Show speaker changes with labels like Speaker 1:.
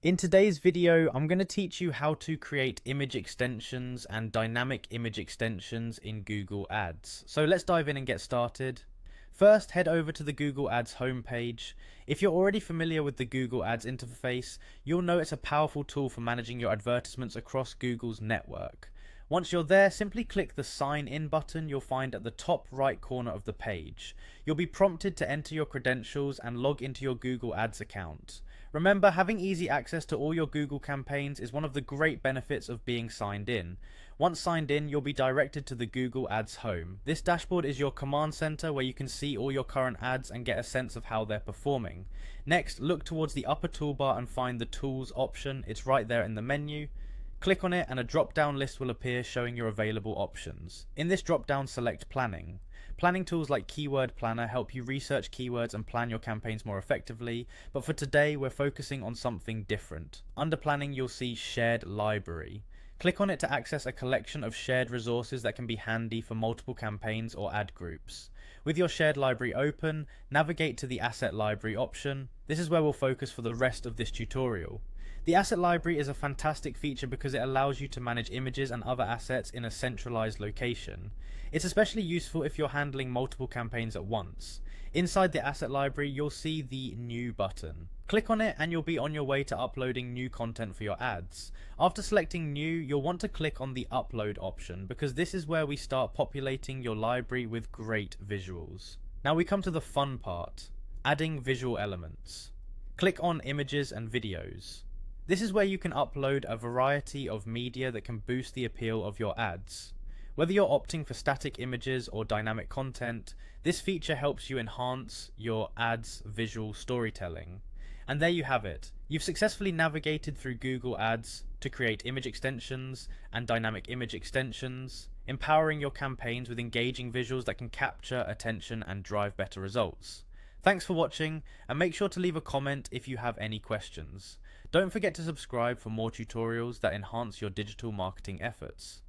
Speaker 1: In today's video, I'm going to teach you how to create image extensions and dynamic image extensions in Google Ads. So let's dive in and get started. First, head over to the Google Ads homepage. If you're already familiar with the Google Ads interface, you'll know it's a powerful tool for managing your advertisements across Google's network. Once you're there, simply click the Sign In button you'll find at the top right corner of the page. You'll be prompted to enter your credentials and log into your Google Ads account. Remember, having easy access to all your Google campaigns is one of the great benefits of being signed in. Once signed in, you'll be directed to the Google Ads home. This dashboard is your command center where you can see all your current ads and get a sense of how they're performing. Next, look towards the upper toolbar and find the Tools option. It's right there in the menu. Click on it and a drop-down list will appear showing your available options. In this drop-down, select Planning. Planning tools like Keyword Planner help you research keywords and plan your campaigns more effectively, but for today we're focusing on something different. Under Planning, you'll see Shared Library. Click on it to access a collection of shared resources that can be handy for multiple campaigns or ad groups. With your shared library open, navigate to the Asset Library option. This is where we'll focus for the rest of this tutorial. The Asset Library is a fantastic feature because it allows you to manage images and other assets in a centralized location. It's especially useful if you're handling multiple campaigns at once. Inside the Asset Library, you'll see the New button. Click on it and you'll be on your way to uploading new content for your ads. After selecting New, you'll want to click on the Upload option because this is where we start populating your library with great visuals. Now we come to the fun part, adding visual elements. Click on Images and Videos. This is where you can upload a variety of media that can boost the appeal of your ads. Whether you're opting for static images or dynamic content, this feature helps you enhance your ads' visual storytelling. And there you have it. You've successfully navigated through Google Ads to create image extensions and dynamic image extensions, empowering your campaigns with engaging visuals that can capture attention and drive better results. Thanks for watching, and make sure to leave a comment if you have any questions. Don't forget to subscribe for more tutorials that enhance your digital marketing efforts.